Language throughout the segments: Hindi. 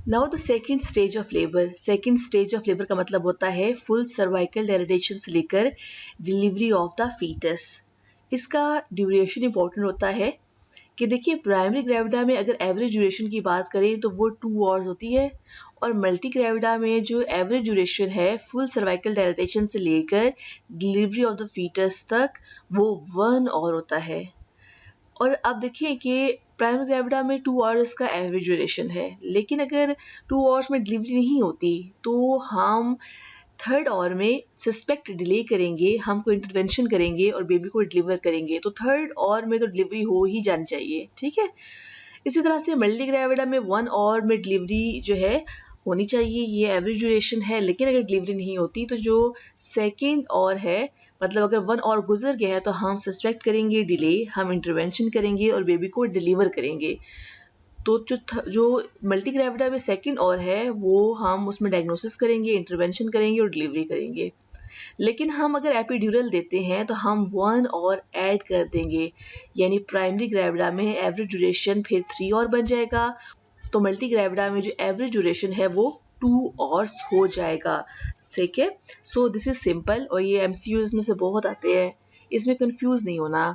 Now the second stage of labour. Second stage of labour का मतलब होता है फुल सर्वाइकल डायलेटेशन से लेकर डिलीवरी ऑफ द फीटस। इसका ड्यूरेशन इंपॉर्टेंट होता है कि देखिए प्राइमरी ग्रेविडा में अगर एवरेज ड्यूरेशन की बात करें तो वो 2 आवर्स होती है, और मल्टी ग्रेविडा में जो एवरेज ड्यूरेशन है फुल सर्वाइकल डायलेटेशन से लेकर डिलीवरी ऑफ द फीटस तक वो 1 आवर होता है। और अब देखिए कि प्राइमरी ग्रेविडा में 2 आवर्स का एवरेज ड्यूरेशन है, लेकिन अगर 2 आवर्स में डिलीवरी नहीं होती तो हम थर्ड आवर में सस्पेक्ट डिले करेंगे, हम कोई इंटरवेंशन करेंगे और बेबी को डिलीवर करेंगे, तो थर्ड आवर में तो डिलीवरी हो ही जानी चाहिए, ठीक है। इसी तरह से मल्टी ग्रेविडा में 1 आवर में डिलीवरी जो है होनी चाहिए, ये एवरेज ड्यूरेशन है, लेकिन अगर डिलीवरी नहीं होती तो जो सेकेंड आवर है, मतलब अगर 1 आवर गुजर गया है तो हम सस्पेक्ट करेंगे डिले, हम इंटरवेंशन करेंगे और बेबी को डिलीवर करेंगे। तो जो मल्टी ग्रेविडा में सेकेंड आवर है वो हम उसमें डायग्नोसिस करेंगे, इंटरवेंशन करेंगे और डिलीवरी करेंगे। लेकिन हम अगर एपिड्यूरल देते हैं तो हम 1 और ऐड कर देंगे, यानी प्राइमरी ग्रेविडा में एवरेज ड्यूरेशन फिर 3 और बन जाएगा, तो मल्टी ग्रेविडा में जो एवरेज ड्यूरेशन है वो 2 आवर्स हो जाएगा, ठीक है। सो दिस इज सिंपल, और ये एमसीक्यूज में से बहुत आते हैं, इसमें कंफ्यूज नहीं होना।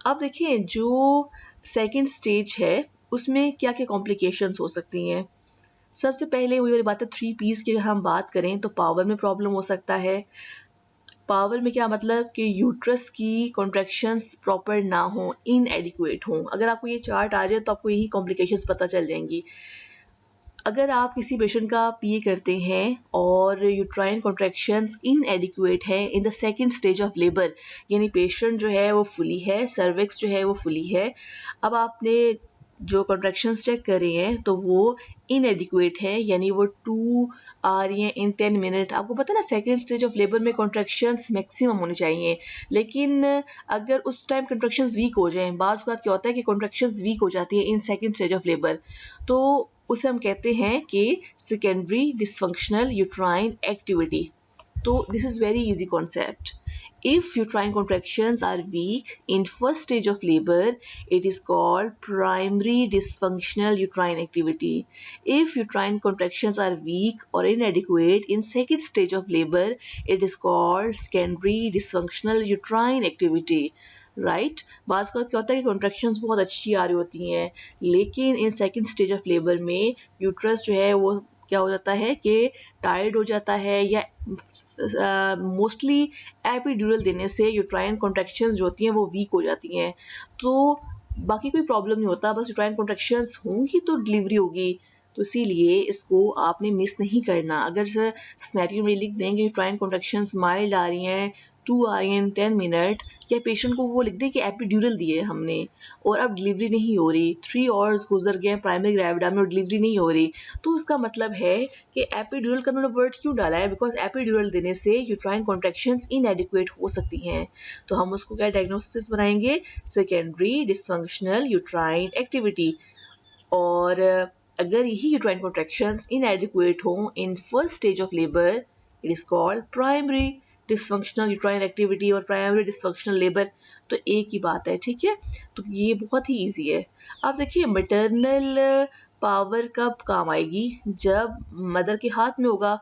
अब देखिए जो सेकेंड स्टेज है उसमें क्या क्या कॉम्प्लिकेशंस हो सकती हैं। सबसे पहले वही वाली बात है 3 P's की, अगर हम बात करें तो पावर में प्रॉब्लम हो सकता है। पावर में क्या मतलब कि यूट्रस की कॉन्ट्रैक्शंस प्रॉपर ना हो, इनएडिक्वेट हो। अगर आपको ये चार्ट आ जाए तो आपको यही कॉम्प्लिकेशंस पता चल जाएंगी। अगर आप किसी पेशेंट का पीए करते हैं और यूट्राइन कॉन्ट्रैक्शंस इनएडिक्वेट है इन the second stage of labour, यानी पेशेंट जो है वो फुली है, सर्विक्स जो है वो फुली है, अब आपने जो कॉन्ट्रैक्शंस चेक कर रहे हैं तो वो इनएडिक्वेट है, यानी वो 2 आ रही हैं इन 10 मिनट। आपको पता है ना सेकेंड स्टेज ऑफ लेबर में कॉन्ट्रैक्शंस मैक्सिमम होनी चाहिए, लेकिन अगर उस टाइम कॉन्ट्रैक्शंस वीक हो जाएं, बाज़ बात क्या होता है कि कॉन्ट्रैक्शंस वीक हो जाती है in second stage of labour, तो उसे हम कहते हैं कि सेकेंडरी डिसफंक्शनल यूट्राइन एक्टिविटी। तो this is very easy concept. If uterine contractions are weak in first stage of labor, it is called primary dysfunctional uterine activity. If uterine contractions are weak or inadequate in second stage of labor, it is called secondary dysfunctional uterine activity. Right बाज़ का क्या होता है कि कॉन्ट्रैक्शंस बहुत अच्छी आ रही होती हैं, लेकिन in second stage of labour में यूट्रस जो है वो क्या हो जाता है कि टायर्ड हो जाता है, या मोस्टली एपिड्यूरल देने से यूट्राइन कॉन्ट्रैक्शंस जो होती हैं वो वीक हो जाती हैं। तो बाकी कोई प्रॉब्लम नहीं होता, बस यूट्राइन कॉन्ट्रैक्शंस होंगी तो डिलीवरी होगी, तो इसीलिए इसको आपने मिस नहीं करना। अगर स्नैरियो में लिख देंगे यूट्राइन कॉन्ट्रैक्शंस माइल्ड आ रही हैं, 2 आ रही हैं 10 मिनट, या पेशेंट को वो लिख दें कि एपिड्यूरल दिए हमने और अब डिलीवरी नहीं हो रही, 3 आवर्स गुजर गए प्राइमरी ग्रेविडा में और डिलीवरी नहीं हो रही, तो उसका मतलब है कि एपिड्यूरल का उन्होंने वर्ड क्यों डाला है, बिकॉज एपिड्यूरल देने से यूट्राइन कॉन्ट्रैक्शंस इनएडिक्वेट हो सकती हैं। तो हम उसको क्या डायग्नोसिस बनाएंगे, सेकेंडरी डिसफंक्शनल यूट्राइन एक्टिविटी। और अगर यही यूट्राइन कॉन्ट्रैक्शंस इनएडिक्वेट हो in first stage of labour, it is called primary dysfunctional uterine activity और प्राइमरी डिसफंक्शनल लेबर, तो एक ही बात है, ठीक है। तो ये बहुत ही इजी है। अब देखिए मैटरनल पावर कब काम आएगी, जब मदर के हाथ में होगा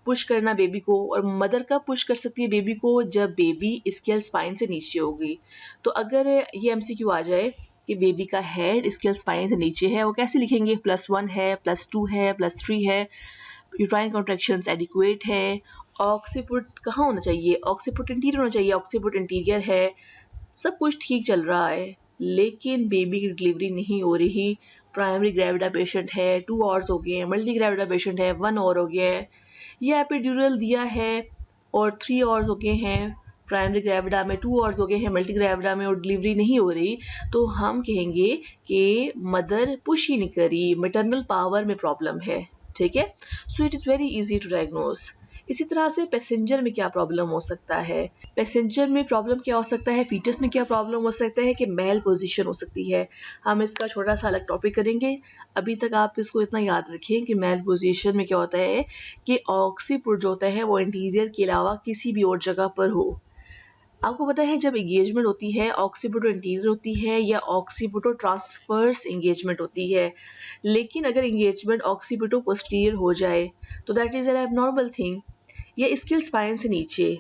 पुश करना बेबी को, और मदर कब पुश कर सकती है बेबी को, जब बेबी स्केल स्पाइन से नीचे होगी। तो अगर ये एमसीक्यू आ जाए कि बेबी का हेड स्केल स्पाइन से नीचे है, वो कैसे लिखेंगे, +1 है, +2 है, +3 है, यूट्राइन कॉन्ट्रैक्शंस एडिक्वेट है, ऑक्सीपुट कहाँ होना चाहिए, ऑक्सीपुट इंटीरियर होना चाहिए, ऑक्सीपुट इंटीरियर है, सब कुछ ठीक चल रहा है, लेकिन बेबी की डिलीवरी नहीं हो रही। प्राइमरी ग्रेविडा पेशेंट है, 2 आवर्स हो गए हैं, मल्टी ग्रेविडा पेशेंट है, 1 आवर हो गया है, ये एपिड्यूरल दिया है और 3 आवर्स हो गए हैं, प्राइमरी ग्रेविडा में 2 आवर्स हो गए हैं, मल्टी ग्रेविडा में और डिलीवरी नहीं हो रही, तो हम कहेंगे कि मदर पुश ही नहीं करी, मैटरनल पावर में प्रॉब्लम है, ठीक है। So it is very easy to diagnose. इसी तरह से पैसेंजर में क्या प्रॉब्लम हो सकता है, पैसेंजर में प्रॉब्लम क्या हो सकता है, फीटस में क्या प्रॉब्लम हो सकता है कि मेल पोजीशन हो सकती है। हम इसका छोटा सा अलग टॉपिक करेंगे, अभी तक आप इसको इतना याद रखें कि मेल पोजीशन में क्या होता है कि ऑक्सीपुट जो होता है वो इंटीरियर के अलावा किसी भी और जगह पर हो। आपको पता है जब एंगेजमेंट होती है ऑक्सीपिटो इंटीरियर होती है या ऑक्सीपिटो ट्रांसफर्स एंगेजमेंट होती है, लेकिन अगर एंगेजमेंट ऑक्सीपिटो पोस्टीरियर हो जाए तो that is an abnormal thing. या स्किल स्पाइन से नीचे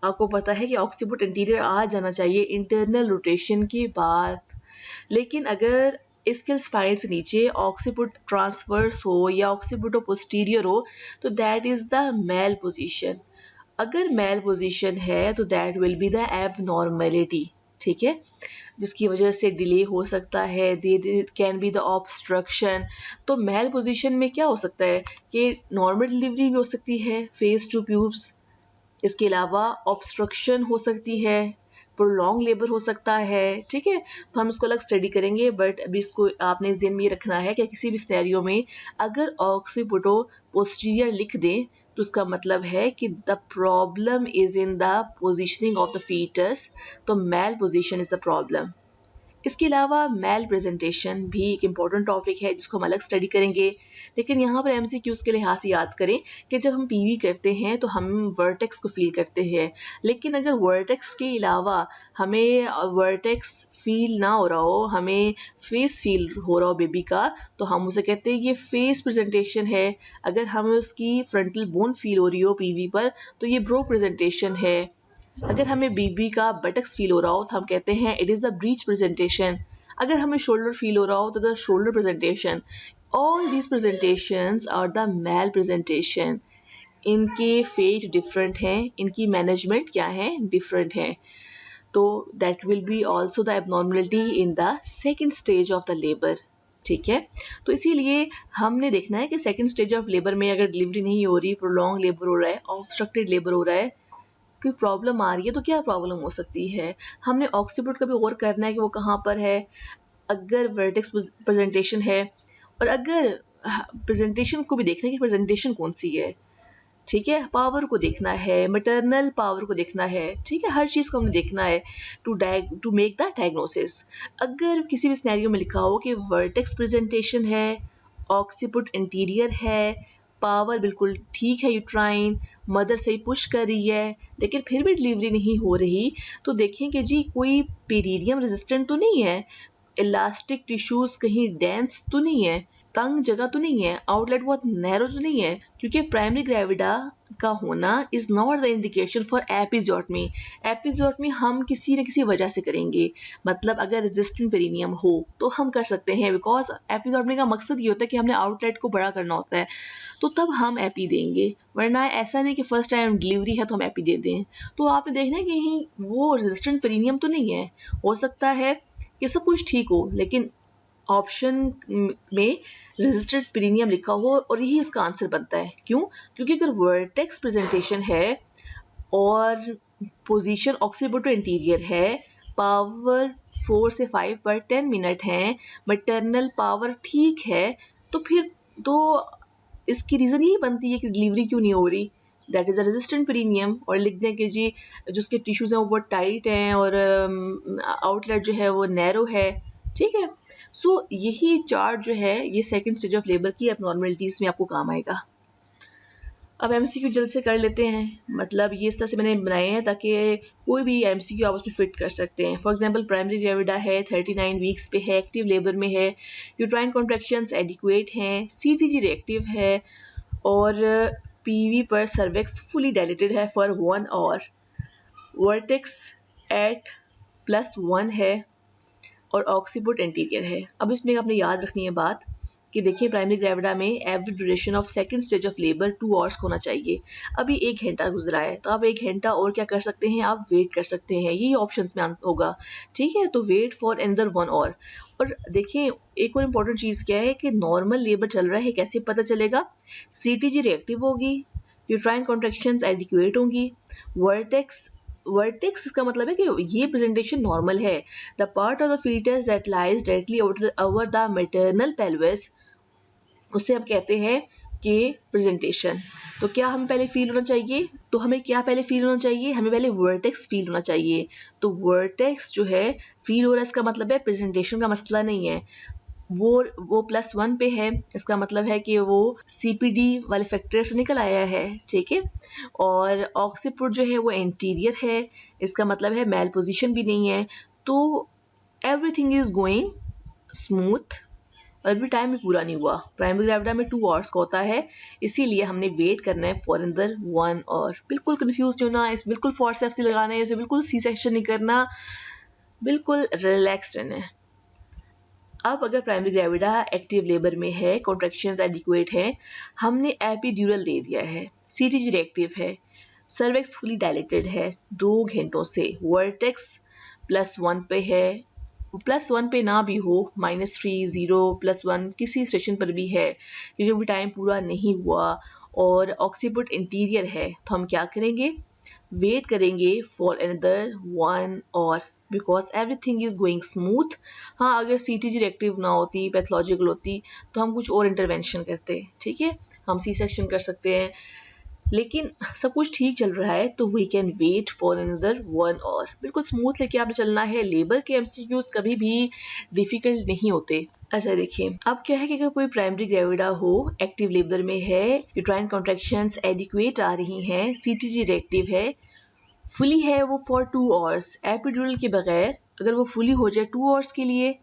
आपको पता है कि ऑक्सीपिटो इंटीरियर आ जाना चाहिए इंटरनल रोटेशन के बाद, लेकिन अगर स्किल स्पाइन से नीचे ऑक्सीपिट ट्रांसवर्स हो या ऑक्सीपिटो पोस्टीरियर हो तो that is the malposition. अगर मेल पोजीशन है तो that will be the abnormality, ठीक है, जिसकी वजह से डिले हो सकता है, कैन बी द ऑब्स्ट्रक्शन। तो मेल पोजीशन में क्या हो सकता है कि नॉर्मल डिलीवरी भी हो सकती है फेस टू प्यूब्स, इसके अलावा ऑब्स्ट्रक्शन हो सकती है, प्रोलॉन्ग लेबर हो सकता है, ठीक है। तो हम इसको अलग स्टडी करेंगे, बट अभी इसको आपने ज़हन में रखना है कि किसी भी सिनेरियो में अगर ऑक्सीपिटो पोस्टीरियर लिख दें तो उसका मतलब है कि the problem is in the positioning of the foetus, तो mail position is the problem. इसके अलावा मेल प्रेजेंटेशन भी एक इम्पॉर्टेंट टॉपिक है जिसको हम अलग स्टडी करेंगे, लेकिन यहाँ पर एमसीक्यूज़ के लिहाज से याद करें कि जब हम पीवी करते हैं तो हम वर्टेक्स को फील करते हैं, लेकिन अगर वर्टेक्स के अलावा हमें वर्टेक्स फील ना हो रहा हो, हमें फेस फील हो रहा हो बेबी का, तो हम उसे कहते हैं ये फेस प्रेजेंटेशन है। अगर हमें उसकी फ्रंटल बोन फील हो रही हो पीवी पर तो ये ब्रो प्रेजेंटेशन है। अगर हमें बीबी का बटक्स फील हो रहा हो तो हम कहते हैं it is the breech presentation. अगर हमें शोल्डर फील हो रहा हो तो the shoulder presentation. All these presentations are the malpresentation. इनके फेज डिफरेंट हैं, इनकी मैनेजमेंट क्या है, डिफरेंट है। तो that will be also the abnormality in the second stage of the labour, ठीक है। तो इसीलिए हमने देखना है कि सेकेंड स्टेज ऑफ लेबर में अगर डिलीवरी नहीं हो रही, प्रोलॉन्ग लेबर हो रहा है, ऑब्स्ट्रक्टेड लेबर हो रहा है, कोई प्रॉब्लम आ रही है, तो क्या प्रॉब्लम हो सकती है। हमने ऑक्सीपिट का भी गौर करना है कि वो कहाँ पर है। अगर वर्टेक्स प्रेजेंटेशन है और अगर प्रेजेंटेशन को भी देखना है कि प्रेजेंटेशन कौन सी है, ठीक है, पावर को देखना है, मैटरनल पावर को देखना है, ठीक है, हर चीज़ को हमने देखना है टू मेक द डायग्नोसिस। अगर किसी भी सिनेरियो में लिखा हो कि वर्टेक्स प्रेजेंटेशन है, ऑक्सीपिट इंटीरियर है, पावर बिल्कुल ठीक है, यूट्राइन मदर से ही पुश कर रही है, लेकिन फिर भी डिलीवरी नहीं हो रही, तो देखें कि जी कोई पेरिडियम रेजिस्टेंट तो नहीं है, इलास्टिक टिश्यूज कहीं डेंस तो नहीं है, तंग जगह तो नहीं है, आउटलेट बहुत नैरो तो नहीं है, क्योंकि प्राइमरी ग्रेविडा का होना is not the indication for episiotomy. Episiotomy हम किसी न किसी वजह से करेंगे, मतलब अगर रेजिस्टेंट पेरिनियम हो तो हम कर सकते हैं, बिकॉज एपिजोटमी का मकसद ये होता है कि हमने आउटलेट को बड़ा करना होता है, तो तब हम एपी देंगे, वरना ऐसा नहीं कि फर्स्ट टाइम डिलीवरी है तो हम एपी दे दें। तो आपने देखना है कि कहीं वो रेजिस्टेंट पेरिनियम तो नहीं है, हो सकता है कि सब कुछ ठीक हो लेकिन ऑप्शन में रेजिस्टेंट पेरिनियम लिखा हो और यही उसका आंसर बनता है। क्यों? क्योंकि अगर वर्टेक्स प्रेजेंटेशन है और पोजीशन ऑक्सीपिटो इंटीरियर है, पावर 4 से 5 पर 10 मिनट है, मैटरनल पावर ठीक है, तो फिर तो इसकी रीज़न यही बनती है कि डिलीवरी क्यों नहीं हो रही, that is a resistant perineum. और लिख दें कि जी जो उसके टिश्यूज़ हैं वो बहुत टाइट हैं और आउटलेट जो है वो नैरो है, ठीक है। सो यही चार्ट जो है ये सेकंड स्टेज ऑफ लेबर की एबनॉर्मलिटीज़ में आपको काम आएगा। अब एमसीक्यू जल्द से कर लेते हैं, मतलब ये इस तरह से मैंने बनाए हैं ताकि कोई भी एमसीक्यू आप उसमें फिट कर सकते हैं। फॉर एग्जांपल प्राइमरी ग्रेविडा है, 39 वीक्स पे है, एक्टिव लेबर में है, यूट्राइन कॉन्ट्रैक्शंस एडिक्वेट हैं, सीटीजी रिएक्टिव है और पीवी पर सर्वेक्स फुली डायलेटेड है फॉर 1 आवर, वर्टेक्स एट +1 है और ऑक्सीपिट इंटीरियर है। अब इसमें आपने याद रखनी है बात कि देखिए प्राइमरी ग्रेविडा में average duration of second stage of labour 2 hours होना चाहिए। अभी 1 घंटा गुजरा है तो आप 1 घंटा और क्या कर सकते हैं, आप वेट कर सकते हैं, यही ऑप्शंस में आंसर होगा, ठीक है। तो वेट फॉर अनदर 1 आवर। और देखिए एक और इम्पोर्टेंट चीज़ क्या है कि नॉर्मल लेबर चल रहा है, कैसे पता चलेगा, सीटीजी रिएक्टिव होगी, यूट्राइन कॉन्ट्रैक्शंस एडिक्वेट होंगी, वर्टेक्स इसका मतलब है कि ये प्रेजेंटेशन नॉर्मल है, the part of the fetus that lies directly over the maternal pelvis, उससे हम कहते हैं कि प्रेजेंटेशन। तो क्या हमें पहले फील होना चाहिए, तो हमें क्या पहले फील होना चाहिए, हमें पहले वर्टेक्स फील होना चाहिए। तो वर्टेक्स जो है फील हो रहा है, इसका मतलब है प्रेजेंटेशन का मसला नहीं है, वो +1 पे है, इसका मतलब है कि वो CPD वाले फैक्टर से निकल आया है, ठीक है। और ऑक्सीपुट जो है वो इंटीरियर है, इसका मतलब है मेल पोजीशन भी नहीं है। तो एवरीथिंग इज गोइंग स्मूथ, अभी टाइम भी पूरा नहीं हुआ। प्राइमरी ग्रेविडा में 2 आवर्स का होता है, इसीलिए हमने वेट करना है फॉर अंदर 1 आवर। बिल्कुल कंफ्यूज नहीं होना, इस बिल्कुल फोर्सेप्स नहीं लगाना है, इसे बिल्कुल सी सेक्शन नहीं करना, बिल्कुल रिलैक्स रहना है। अब अगर प्राइमरी ग्रेविडा एक्टिव लेबर में है, कॉन्ट्रैक्शंस एडिक्वेट है, हमने एपिड्यूरल दे दिया है, CTG रिएक्टिव है, सर्विक्स फुली डायलेटेड है 2 घंटों से, वर्टेक्स +1 पे है, +1 पे ना भी हो, -3, 0, +1 किसी स्टेशन पर भी है, क्योंकि अभी टाइम पूरा नहीं हुआ और ऑक्सीपुट इंटीरियर है, तो हम क्या करेंगे, वेट करेंगे फॉर अनदर 1 और because everything is going smooth. हाँ, अगर CTG रिएक्टिव ना होती, पैथोलॉजिकल होती, तो हम कुछ और इंटरवेंशन करते, ठीक है, हम सी सेक्शन कर सकते हैं, लेकिन सब कुछ ठीक चल रहा है तो we can wait for another 1 और बिल्कुल स्मूथ लेके आपने चलना है। लेबर के MCQs कभी भी डिफिकल्ट नहीं होते। अच्छा देखिए, अब क्या है कि अगर कोई प्राइमरी ग्रेविडा हो, एक्टिव लेबर में है, यूट्राइन कॉन्ट्रैक्शंस एडिक्वेट आ रही हैं, CTG रिएक्टिव है, फुली है वो फॉर 2 आवर्स, एपिड्यूरल के बगैर अगर वो फुली हो जाए 2 आवर्स के लिए,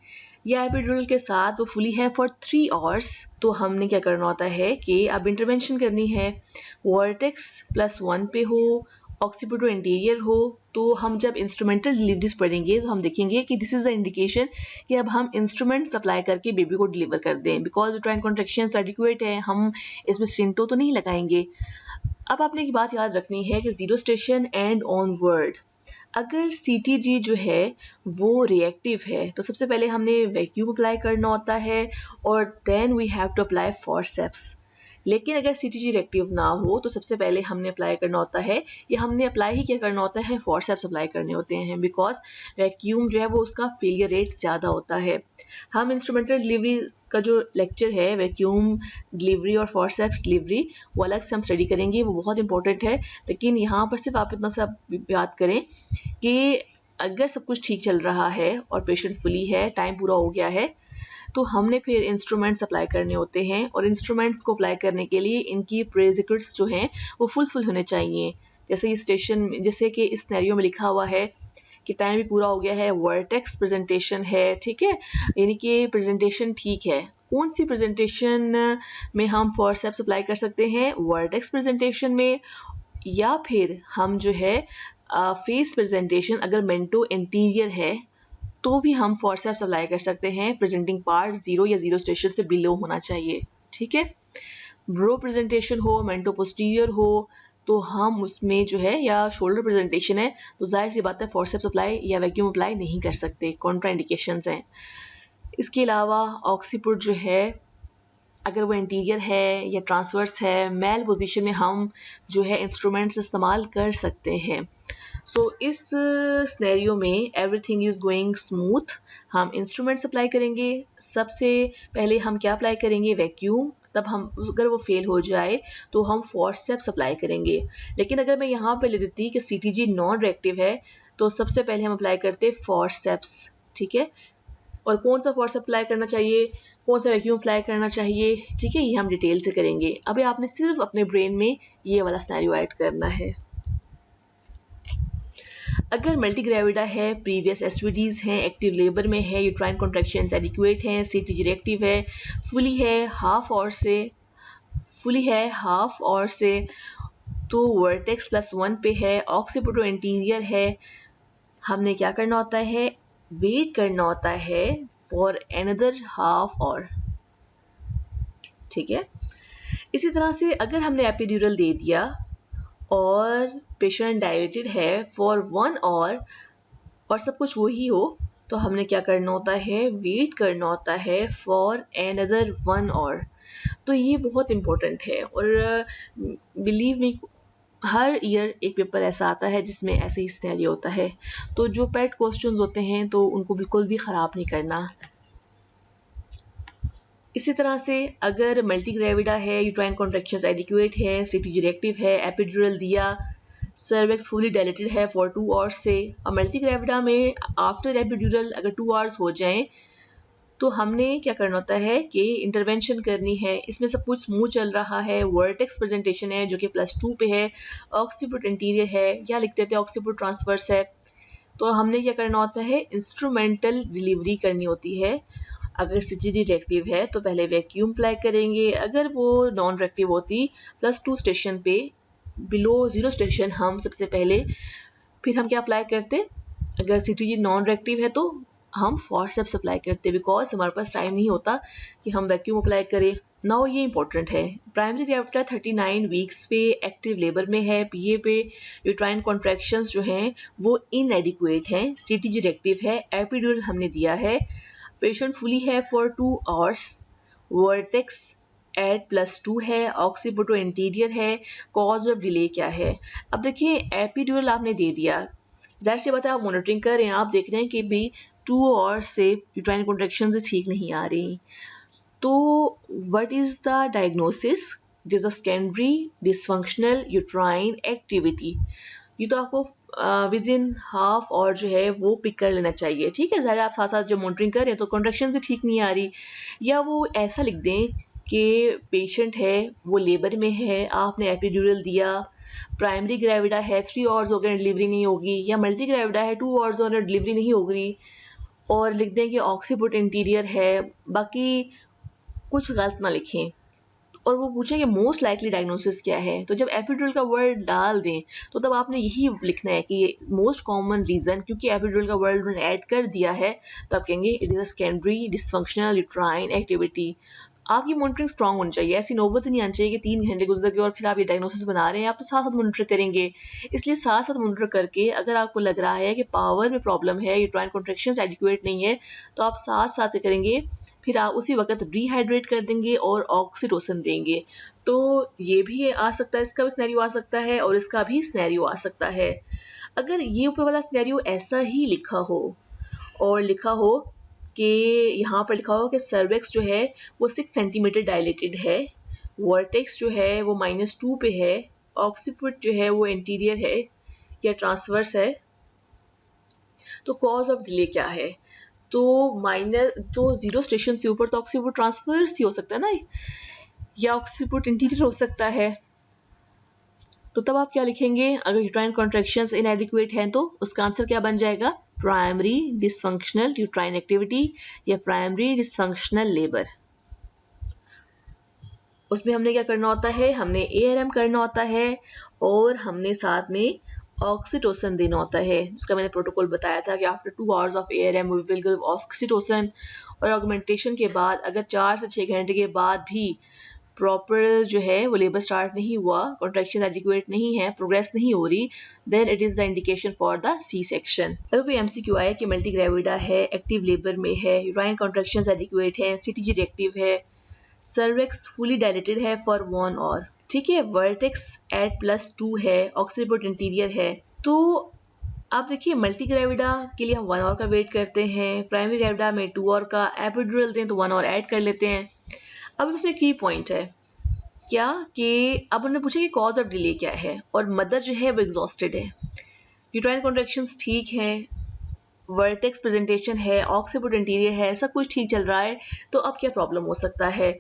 या एपिड्यूरल के साथ वो फुली है फॉर 3 आवर्स, तो हमने क्या करना होता है कि अब इंटरवेंशन करनी है। वर्टेक्स +1 पे हो, ऑक्सीपुटो इंटीरियर हो, तो हम जब इंस्ट्रूमेंटल डिलीवरीज पढ़ेंगे तो हम देखेंगे कि दिस इज अ इंडिकेशन कि अब हम इंस्ट्रूमेंट सप्लाई करके बेबी को डिलीवर कर दें, बिकॉज यूट्राइन कॉन्ट्रैक्शंस एडिक्वेट है, हम इसमें स्टिंटो तो नहीं लगाएंगे। अब आपने एक बात याद रखनी है कि 0 स्टेशन एंड ऑनवर्ड, अगर CTG जो है वो रिएक्टिव है तो सबसे पहले हमने वैक्यूम अप्लाई करना होता है और then we have to apply forceps. लेकिन अगर CTG रिएक्टिव ना हो तो सबसे पहले हमने अप्लाई करना होता है, या हमने अप्लाई ही क्या करना होता है, फॉरसेप्स अप्लाई करने होते हैं, बिकॉज वैक्यूम जो है वो उसका फेलियर रेट ज़्यादा होता है। हम इंस्ट्रूमेंटल डिलीवरी का जो लेक्चर है, वैक्यूम डिलीवरी और फॉरसेप्स डिलीवरी, वो अलग से हम स्टडी करेंगे, वो बहुत इंपॉर्टेंट है। लेकिन यहाँ पर सिर्फ आप इतना सा याद करें कि अगर सब कुछ ठीक चल रहा है और पेशेंट फुली है, टाइम पूरा हो गया है, तो हमने फिर इंस्ट्रूमेंट्स अप्लाई करने होते हैं, और इंस्ट्रूमेंट्स को अप्लाई करने के लिए इनकी प्रेरिक्विजिट्स जो हैं वो फुल होने चाहिए। जैसे इस स्टेशन, जैसे कि इस सिनेरियो में लिखा हुआ है कि टाइम भी पूरा हो गया है, वर्टेक्स प्रेजेंटेशन है, ठीक है, यानी कि प्रेजेंटेशन ठीक है। कौन सी प्रेजेंटेशन में हम फॉरसेप्स अप्लाई कर सकते हैं, वर्टेक्स प्रेजेंटेशन में, या फिर हम जो है फेस प्रेजेंटेशन, अगर मेंटो इंटीरियर है तो भी हम फॉरसेप्स अप्लाई कर सकते हैं। प्रेजेंटिंग पार्ट 0 या 0 स्टेशन से बिलो होना चाहिए, ठीक है। ब्रो प्रेजेंटेशन हो, मेंटो पोस्टीरियर हो, तो हम उसमें जो है, या शोल्डर प्रेजेंटेशन है, तो जाहिर सी बात है फॉरसेप्स अप्लाई या वैक्यूम अप्लाई नहीं कर सकते, कॉन्ट्राइंडिकेशंस हैं। इसके अलावा ऑक्सीपुट जो है, अगर वो इंटीरियर है या ट्रांसवर्स है, मेल पोजीशन में हम जो है इंस्ट्रूमेंट्स इस्तेमाल कर सकते हैं। सो इस सिनेरियो में एवरीथिंग इज गोइंग स्मूथ, हम इंस्ट्रूमेंट्स अप्लाई करेंगे। सबसे पहले हम क्या अप्लाई करेंगे, वैक्यूम, तब हम अगर वो फेल हो जाए तो हम फॉरसेप्स अप्लाई करेंगे। लेकिन अगर मैं यहाँ पे ले देती कि CTG नॉन रिएक्टिव है, तो सबसे पहले हम अप्लाई करते फॉरसेप्स, ठीक है। और कौन सा फोर्स अप्लाई करना चाहिए, कौन सा वैक्यूम अप्लाई करना चाहिए, ठीक है, ये हम डिटेल से करेंगे। अभी आपने सिर्फ अपने ब्रेन में ये वाला सिनेरियो ऐड करना है। अगर मल्टी ग्रेविडा है, प्रीवियस SVDs हैं, एक्टिव लेबर में है, यूट्राइन कॉन्ट्रैक्शंस एडिक्वेट हैं, CTG रिएक्टिव है, फुली है हाफ आवर से, तो वर्टेक्स +1 पे है, ऑक्सीपुटो इंटीरियर है, हमने क्या करना होता है, वेट करना होता है फॉर अनदर हाफ आवर, ठीक है। इसी तरह से अगर हमने एपिड्यूरल दे दिया और पेशेंट डायलेटेड है फॉर 1 आवर और सब कुछ वही हो, तो हमने क्या करना होता है, वेट करना होता है फॉर अनदर 1 आवर। तो ये बहुत इम्पोर्टेंट है, और बिलीव मी, हर ईयर एक पेपर ऐसा आता है जिसमें ऐसे ही सिनेरियो होता है। तो जो पेट क्वेश्चंस होते हैं तो उनको बिल्कुल भी ख़राब नहीं करना। इसी तरह से अगर मल्टी ग्रेविडा है, यूट्राइन कॉन्ट्रैक्शंस एडिक्वेट है, CTG रिएक्टिव है, एपिड्यूरल दिया, सर्विक्स फुली डायलेटेड है फॉर 2 आवर्स से, और मल्टी ग्रेविडा में आफ्टर एपिड्यूरल अगर 2 आवर्स हो जाएं तो हमने क्या करना होता है कि इंटरवेंशन करनी है। इसमें सब कुछ स्मूथ चल रहा है, वर्टेक्स प्रेजेंटेशन है जो कि +2 पे है, ऑक्सीपिट इंटीरियर है या लिख देते हैं ऑक्सीपिट ट्रांसवर्स है। तो हमने क्या करना होता है, इंस्ट्रूमेंटल डिलीवरी करनी होती है। अगर CTG रिएक्टिव है तो पहले वैक्यूम अप्लाई करेंगे, अगर वो नॉन रिएक्टिव होती +2 स्टेशन पे, बिलो 0 स्टेशन हम सबसे पहले फिर हम क्या अप्लाई करते, अगर CTG नॉन रिएक्टिव है तो हम फॉरसेप्स अप्लाई करते, बिकॉज हमारे पास टाइम नहीं होता कि हम वैक्यूम अप्लाई करें। नाउ ये इंपॉर्टेंट है, प्राइमरी ग्रेविटा 39 वीक्स पे एक्टिव लेबर में है, PA पे यूट्राइन कॉन्ट्रैक्शंस जो हैं वो इनएडिक्वेट हैं, CTG रिएक्टिव है, एपिड्यूरल हमने दिया है, पेशेंट फुली है फॉर 2 आवर्स, वर्टेक्स एट +2 है, ऑक्सीपिटो इंटीरियर है, कॉज ऑफ डिले क्या है। अब देखिए एपिड्यूरल आपने दे दिया, जाहिर सी बात है आप मॉनिटरिंग कर रहे हैं, आप देख रहे हैं कि भाई 2 आवर्स से यूट्राइन कॉन्ट्रैक्शंस ठीक नहीं आ रही, तो what is the diagnosis? It is a secondary dysfunctional uterine activity. ये तो आपको विद इन हाफ और जो है वो पिक कर लेना चाहिए, ठीक है। ज़रा आप साथ साथ जो मॉनिटरिंग कर रहे हैं तो कॉन्ट्रैक्शन से ठीक नहीं आ रही, या वो ऐसा लिख दें कि पेशेंट है वो लेबर में है, आपने एपिड्यूरल दिया, प्राइमरी ग्रेविडा है 3 आवर्स हो गए डिलीवरी नहीं होगी, या मल्टी ग्रेविडा है 2 आवर्स और डिलीवरी नहीं होगी, और लिख दें कि ऑक्सीपुट इंटीरियर है, बाकी कुछ गलत ना लिखें, और वो पूछे कि मोस्ट लाइकली डायग्नोसिस क्या है, तो जब एपिड्यूरल का वर्ड डाल दें तो तब आपने यही लिखना है कि मोस्ट कॉमन रीजन, क्योंकि एपिड्यूरल का वर्ड मैंने ऐड कर दिया है तब कहेंगे it is a secondary dysfunctional uterine activity. आपकी मॉनिटरिंग स्ट्रॉन्ग होनी चाहिए, ऐसी नौबत ही नहीं आनी चाहिए कि 3 घंटे गुजर गए और फिर आप ये डायग्नोसिस बना रहे हैं, आप तो साथ साथ मॉनिटर करेंगे। इसलिए साथ साथ मॉनिटर करके अगर आपको लग रहा है कि पावर में प्रॉब्लम है, यूट्राइन कॉन्ट्रैक्शंस एडिक्वेट नहीं है, तो आप साथ साथ करेंगे, फिर आप उसी वक्त डिहाइड्रेट कर देंगे और ऑक्सीटोसिन देंगे। तो ये भी आ सकता है, इसका भी सिनेरियो आ सकता है और इसका भी सिनेरियो आ सकता है। अगर ये ऊपर वाला सिनेरियो ऐसा ही लिखा हो और लिखा हो कि यहाँ पर लिखा हो कि सर्वेक्स जो है वो 6 सेंटीमीटर डायलेटेड है, वर्टेक्स जो है वो -2 पे है, ऑक्सीपिट जो है वो इंटीरियर है या ट्रांसवर्स है, तो कॉज ऑफ डिले क्या है? तो तो 0 स्टेशन से ऊपर तो ऑक्सीपिट ट्रांसवर्स ही हो सकता है ना, या ऑक्सीपिट इंटीरियर हो सकता है। तो तब आप क्या लिखेंगे? अगर यूट्राइन कॉन्ट्रैक्शंस इनएडिक्वेट हैं तो उसका आंसर क्या बन जाएगा? प्राइमरी डिसफंक्शनल यूट्राइन एक्टिविटी या प्राइमरी डिसफंक्शनल लेबर। उसमें हमने क्या करना होता है, हमने ARM करना होता है और हमने साथ में ऑक्सीटोसिन देना होता है, जिसका मैंने प्रोटोकॉल बताया था कि after 2 hours of ARM we will give oxytocin, और ऑगमेंटेशन के बाद अगर 4 से 6 घंटे के बाद भी प्रॉपर जो है वो लेबर स्टार्ट नहीं हुआ, कॉन्ट्रैक्शन एडिक्वेट नहीं है, प्रोग्रेस नहीं हो रही, then it is the indication for the C section. अगर कोई MCQ आए कि मल्टी ग्रेविडा है, एक्टिव लेबर में है, यूट्राइन कॉन्ट्रैक्शंस एडिक्वेट है, CTG रिएक्टिव है, सर्वेक्स फुली डायलेटेड है फॉर 1 आवर, ठीक है, वर्टेक्स एट +2 है, ऑक्सीपिट इंटीरियर है, तो आप देखिए मल्टी ग्रेविडा के लिए हम 1 आवर का वेट करते हैं, प्राइमरी ग्रेविडा में 2 आवर का, एपिड्यूरल दें तो 1 आवर ऐड कर लेते हैं। अब इसमें की पॉइंट है क्या कि अब उन्होंने पूछा कि कॉज ऑफ डिले क्या है, और मदर जो है वो एग्जॉस्टेड है, यूट्राइन कॉन्ट्रैक्शंस ठीक है, वर्टेक्स प्रेजेंटेशन है, ऑक्सीपिट इंटीरियर है, सब कुछ ठीक चल रहा है, तो अब क्या प्रॉब्लम हो सकता है?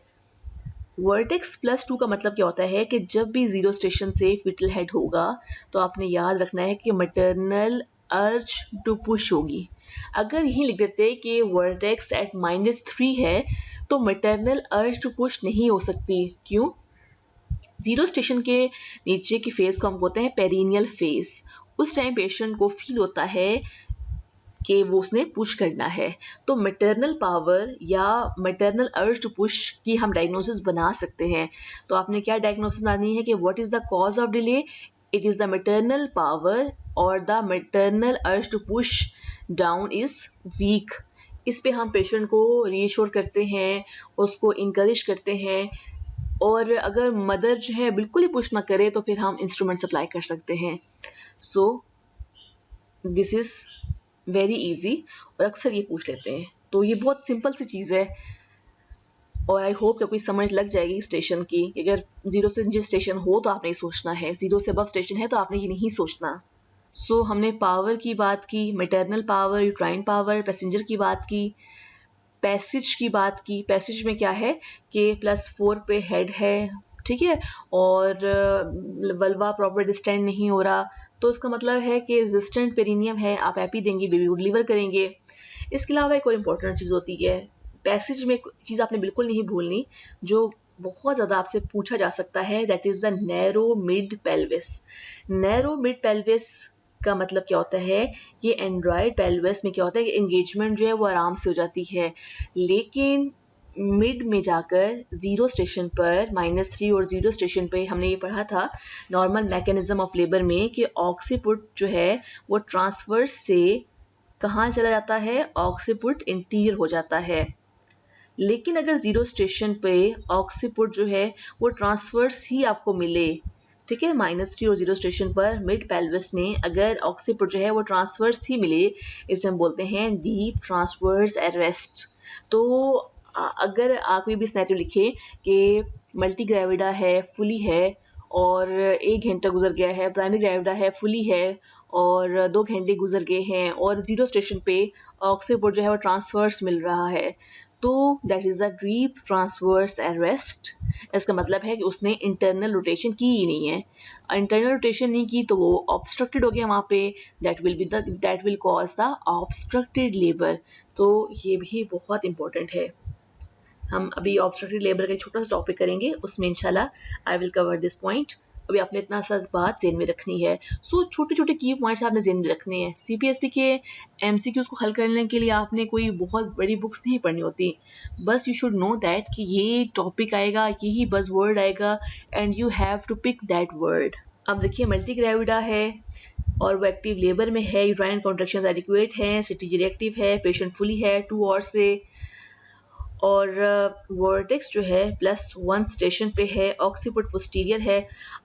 वर्टेक्स +2 का मतलब क्या होता है कि जब भी 0 स्टेशन से फिटल हेड होगा तो आपने याद रखना है कि मैटरनल अर्ज टू पुश होगी। अगर यही लिख देते कि वर्टेक्स एट -3 है तो मैटरनल अर्ज टू पुश नहीं हो सकती। क्यों? 0 स्टेशन के नीचे की फेज को हम बोलते हैं पेरिनियल फेज। उस टाइम पेशेंट को फील होता है कि वो उसने पुश करना है, तो मैटरनल पावर या मैटरनल अर्ज टू पुश की हम डायग्नोसिस बना सकते हैं। तो आपने क्या डायग्नोसिस बनानी है कि what is the cause of delay? It is the maternal power और the maternal urge to push down is weak. इस पे हम पेशेंट को रीअश्योर करते हैं, उसको इंकरेज करते हैं, और अगर मदर जो है बिल्कुल ही पुश ना करे तो फिर हम इंस्ट्रूमेंट सप्लाई कर सकते हैं। So this is very easy, और अक्सर ये पूछ लेते हैं, तो ये बहुत सिंपल सी चीज़ है, और आई होप कि कोई समझ लग जाएगी स्टेशन की। अगर 0 से नीचे स्टेशन हो तो आपने ये सोचना है, 0 से अबव स्टेशन है तो आपने ये नहीं सोचना। सो हमने पावर की बात की, maternal power, uterine power, passenger की बात की, पैसेज की बात की, पैसेज में क्या है कि +4 पे हेड है, ठीक है, और वल्वा प्रॉपर डिस्टेंड नहीं हो रहा, तो इसका मतलब है कि रेजिस्टेंट पेरिनियम है, आप एपी देंगे, बेबी को डिलीवर करेंगे। इसके अलावा एक और इम्पोर्टेंट चीज़ होती है, पैसेज में चीज़ आपने बिल्कुल नहीं भूलनी, जो बहुत ज़्यादा आपसे पूछा जा सकता है, that is the narrow mid pelvis. Narrow mid pelvis का मतलब क्या होता है, ये एंड्रॉयड पेल्विस में क्या होता है कि एंगेजमेंट जो है वो आराम से हो जाती है, लेकिन मिड में जाकर जीरो स्टेशन पर -3 और जीरो स्टेशन पे हमने ये पढ़ा था नॉर्मल मैकेनिज्म ऑफ लेबर में कि ऑक्सीपुट जो है वो ट्रांसवर्स से कहाँ चला जाता है, ऑक्सीपुट इंटीरियर हो जाता है। लेकिन अगर जीरो स्टेशन पे ऑक्सीपुट जो है वो ट्रांसवर्स ही आपको मिले, ठीक है, -3 और जीरो स्टेशन पर मिड पेल्विस में अगर ऑक्सीपुट जो है वो ट्रांसवर्स ही मिले, इसे हम बोलते हैं डीप ट्रांसवर्स अरेस्ट। तो अगर आप ये भी सिनेरियो लिखे कि मल्टी ग्रेविडा है, फुली है, और 1 घंटा गुजर गया है, प्राइमरी ग्रेविडा है, फुली है, और 2 घंटे गुजर गए हैं, और जीरो स्टेशन पे ऑक्सीपुट जो है वो ट्रांसवर्स मिल रहा है, तो that is a deep transverse arrest. इसका मतलब है कि उसने इंटरनल रोटेशन की ही नहीं है, इंटरनल रोटेशन नहीं की तो वो ऑब्स्ट्रक्टेड हो गया वहाँ पे, that will cause the obstructed labour. तो ये भी बहुत इंपॉर्टेंट है। हम अभी ऑब्स्ट्रक्टिव लेबर का एक छोटा सा टॉपिक करेंगे, उसमें इंशाल्लाह I will cover this point. अभी आपने इतना सा बात जेन में रखनी है। सो छोटे छोटे की पॉइंट्स आपने जेन में रखने हैं। सीपीएसपी के एमसीक्यूज को हल करने के लिए आपने कोई बहुत बड़ी बुक्स नहीं पढ़नी होती, बस यू शुड नो दैट कि ये टॉपिक आएगा, यही बस वर्ड आएगा, and you have to pick that word. अब देखिए मल्टी ग्रेविडा है और वो एक्टिव लेबर में है, यूट्राइन कॉन्ट्रैक्शंस एडिक्वेट हैं, सिटी रिएक्टिव है, पेशेंट फुली है 2 आवर से, और वर्टेक्स जो है +1 स्टेशन पे है, ऑक्सीपुट पोस्टीरियर है।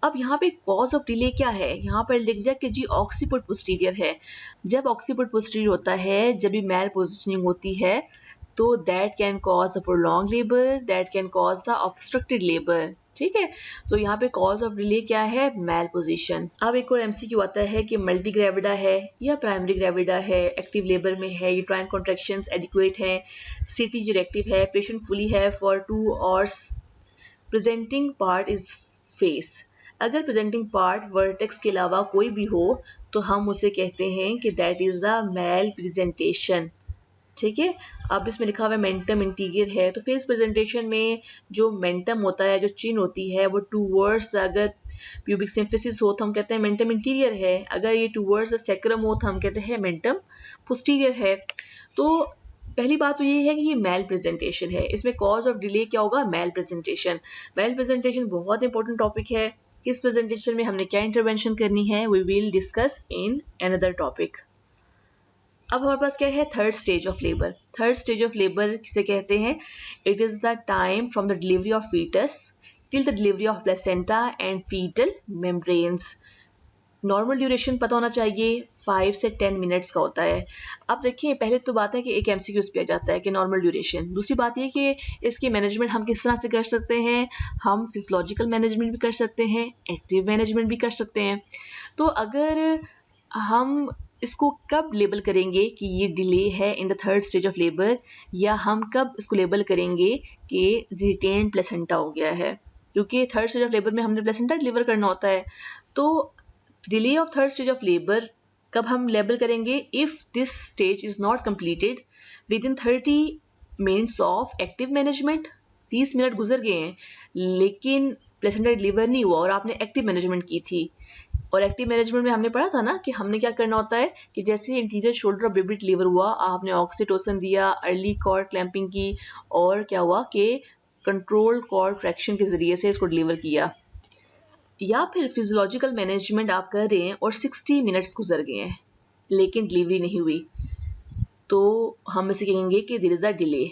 अब यहाँ पे कॉज ऑफ डिले क्या है, यहाँ पर लिख दिया कि जी ऑक्सीपुट पोस्टीरियर है। जब ऑक्सीपुट पोस्टीरियर होता है, जब भी मैल पोजिशनिंग होती है, तो that can cause a prolong labour, that can cause the obstructed labour, ठीक है। तो यहाँ पे कॉज ऑफ डिले क्या है, मैल पोजीशन। अब एक और एमसीक्यू आता है कि मल्टी ग्रेविडा है या प्राइमरी ग्रेविडा है, एक्टिव लेबर में है, यूट्राइन कॉन्ट्रैक्शंस एडिक्वेट है, सीटी रिएक्टिव है, पेशेंट फुली है for 2 hours, presenting part is face. अगर प्रेजेंटिंग पार्ट वर्टेक्स के अलावा कोई भी हो तो हम उसे कहते हैं कि that is the malpresentation, ठीक है। अब इसमें लिखा हुआ है मेंटम इंटीरियर है, तो फेस प्रेजेंटेशन में जो मेंटम होता है, जो चिन होती है, वो टूवर्ड्स, अगर प्यूबिक सिम्फिसिस हो तो हम कहते हैं मेंटम इंटीरियर है, अगर ये टूवर्ड्स सेक्रम हो तो हम कहते हैं मेंटम पोस्टीरियर है। तो पहली बात तो ये है कि ये मैल प्रेजेंटेशन है, इसमें कॉज ऑफ डिले क्या होगा, मैल प्रेजेंटेशन। मैल प्रेजेंटेशन बहुत इंपॉर्टेंट टॉपिक है। इस प्रेजेंटेशन में हमने क्या इंटरवेंशन करनी है, we will discuss in another topic. अब हमारे पास क्या है, third stage of labour. Third stage of labour किसे कहते हैं, it is the time from the delivery of fetus till the delivery of placenta and fetal membranes. Normal duration पता होना चाहिए, 5 से 10 मिनट्स का होता है। अब देखिए पहले तो बात है कि एक एमसीक्यू पे आ जाता है कि नॉर्मल ड्यूरेशन, दूसरी बात ये कि इसकी मैनेजमेंट हम किस तरह से कर सकते हैं, हम फिजियोलॉजिकल मैनेजमेंट भी कर सकते हैं, एक्टिव मैनेजमेंट भी कर सकते हैं। तो अगर हम इसको कब लेबल करेंगे कि ये डिले है in the third stage of labour, या हम कब इसको लेबल करेंगे कि रिटेन प्लेसेंटा हो गया है, क्योंकि थर्ड स्टेज ऑफ लेबर में हमने प्लेसेंटा डिलीवर करना होता है। तो delay of third stage of labour कब हम लेबल करेंगे, if this stage is not completed with in 30 minutes of active management. 30 minute गुजर गए हैं लेकिन प्लेसेंटा डिलीवर नहीं हुआ और आपने एक्टिव मैनेजमेंट की थी, और एक्टिव मैनेजमेंट में हमने पढ़ा था ना कि हमने क्या करना होता है कि जैसे interior shoulder of baby deliver हुआ, आपने ऑक्सीटोसिन दिया, अर्ली कॉर्ड क्लैंपिंग की, और क्या हुआ कि कंट्रोल कॉर्ड ट्रैक्शन के जरिए से इसको डिलीवर किया। या फिर फिजियोलॉजिकल मैनेजमेंट आप कर रहे हैं और 60 मिनट्स गुजर गए हैं लेकिन डिलीवरी नहीं हुई, तो हम इसे कहेंगे कि देयर इज अ डिले,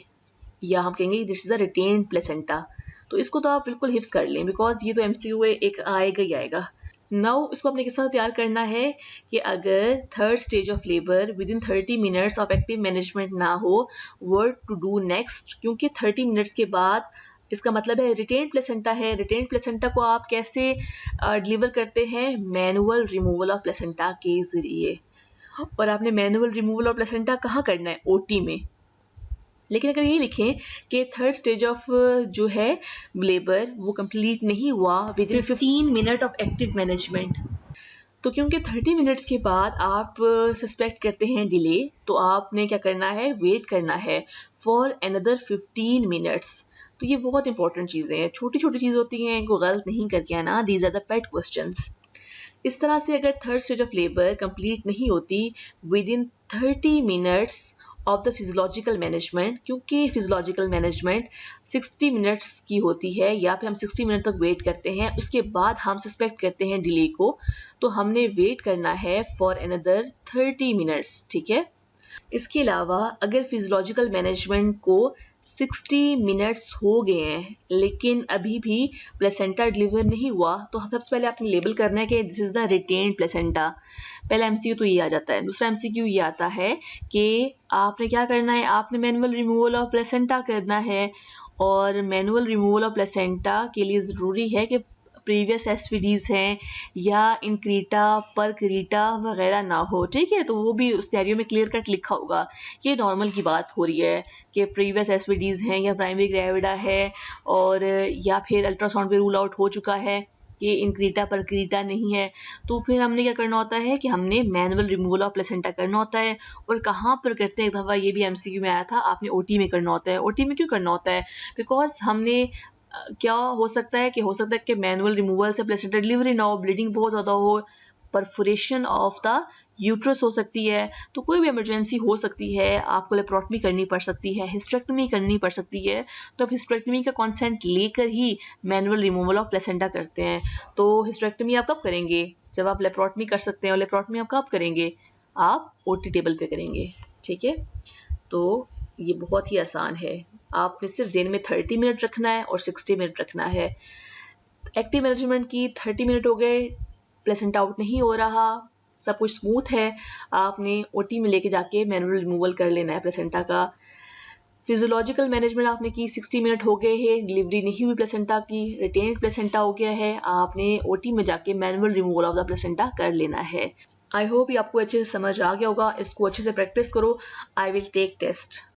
या हम कहेंगे this is a retained placenta. तो इसको तो आप बिल्कुल हिफ्स कर लें, बिकॉज ये तो एमसीक्यू एक आएगा ही आएगा। नाउ इसको अपने के साथ तैयार करना है कि अगर third stage of labour with in 30 minutes of active management ना हो, व्हाट टू डू नेक्स्ट, क्योंकि 30 मिनट्स के बाद इसका मतलब है रिटेन प्लेसेंटा है। रिटेन प्लेसेंटा को आप कैसे डिलीवर करते हैं, मैनुअल रिमूवल ऑफ प्लेसेंटा के जरिए। और आपने मैनुअल रिमूवल ऑफ प्लेसेंटा कहाँ करना है, ओटी में। लेकिन अगर ये लिखें कि थर्ड स्टेज ऑफ जो है लेबर वो कंप्लीट नहीं हुआ with in 15 minute of active management, तो क्योंकि 30 मिनट्स के बाद आप सस्पेक्ट करते हैं डिले, तो आपने क्या करना है, वेट करना है फॉर अनदर 15 मिनट्स। तो ये बहुत इंपॉर्टेंट चीज़ें हैं, छोटी छोटी चीज़ होती हैं, इनको गलत नहीं करके आना, these are the pet questions. इस तरह से अगर third stage of labour complete नहीं होती within 30 minutes of the physiological management, क्योंकि फिजियोलॉजिकल मैनेजमेंट 60 मिनट्स की होती है या फिर हम 60 मिनट तक वेट करते हैं, उसके बाद हम सस्पेक्ट करते हैं डिले को, तो हमने वेट करना है फॉर अनदर 30 मिनट्स, ठीक है। इसके अलावा अगर फिजियोलॉजिकल मैनेजमेंट को 60 मिनट्स हो गए हैं लेकिन अभी भी प्लेसेंटा डिलीवर नहीं हुआ, तो हम सबसे पहले आपने लेबल करना है कि this is the retained placenta. पहला एमसीक्यू तो ये आ जाता है। दूसरा एमसीक्यू ये आता है कि आपने क्या करना है, आपने मैनुअल रिमूवल ऑफ प्लेसेंटा करना है, और मैनुअल रिमूवल ऑफ प्लेसेंटा के लिए ज़रूरी है कि प्रीवियस एसवीडीज हैं या इनक्रीटा परक्रीटा वगैरह ना हो, ठीक है। तो वो भी उस सिनेरियो में क्लियर कट लिखा होगा, ये नॉर्मल की बात हो रही है कि प्रीवियस एसवीडीज हैं या प्राइमरी ग्रेविडा है, और या फिर अल्ट्रासाउंड पे रूल आउट हो चुका है कि इनक्रीटा परक्रीटा नहीं है, तो फिर हमने क्या करना होता है कि हमने मैनुअल रिमूवल ऑफ प्लेसेंटा करना होता है। और कहाँ पर करते हैं, एक दफ़ा ये भी एमसीक्यू में आया था, आपने ओटी में करना होता है। ओटी में क्यों करना होता है, बिकॉज हमने क्या हो सकता है कि मैनुअल रिमूवल से प्लेसेंटा डिलीवरी ना हो, ब्लीडिंग बहुत ज़्यादा हो, परफोरेशन ऑफ द यूट्रस हो सकती है, तो कोई भी इमरजेंसी हो सकती है, आपको लेप्रोटमी करनी पड़ सकती है, हिस्टेरेक्टमी करनी पड़ सकती है, तो आप हिस्टेरेक्टमी का कंसेंट लेकर ही मैनुअल रिमूवल ऑफ प्लेसेंटा करते हैं। तो हिस्टेरेक्टमी आप कब करेंगे, जब आप लेप्रोटमी कर सकते हैं, और लेप्रोटमी आप कब करेंगे, आप ओटी टेबल पे करेंगे, ठीक है। तो ये बहुत ही आसान है, आपने सिर्फ जेन में 30 मिनट रखना है और 60 मिनट रखना है। एक्टिव मैनेजमेंट की 30 मिनट हो गए, प्लेसेंटा आउट नहीं हो रहा, सब कुछ स्मूथ है, आपने ओटी में लेके जाके मैनुअल रिमूवल कर लेना है प्लेसेंटा का। फिजियोलॉजिकल मैनेजमेंट आपने की, 60 मिनट हो गए हैं, डिलीवरी नहीं हुई प्लेसेंटा की, रिटेन्ड प्लेसेंटा हो गया है, आपने ओटी में जाके manual removal of the placenta कर लेना है। आई होप ये आपको अच्छे से समझ आ गया होगा, इसको अच्छे से प्रैक्टिस करो। I will take test.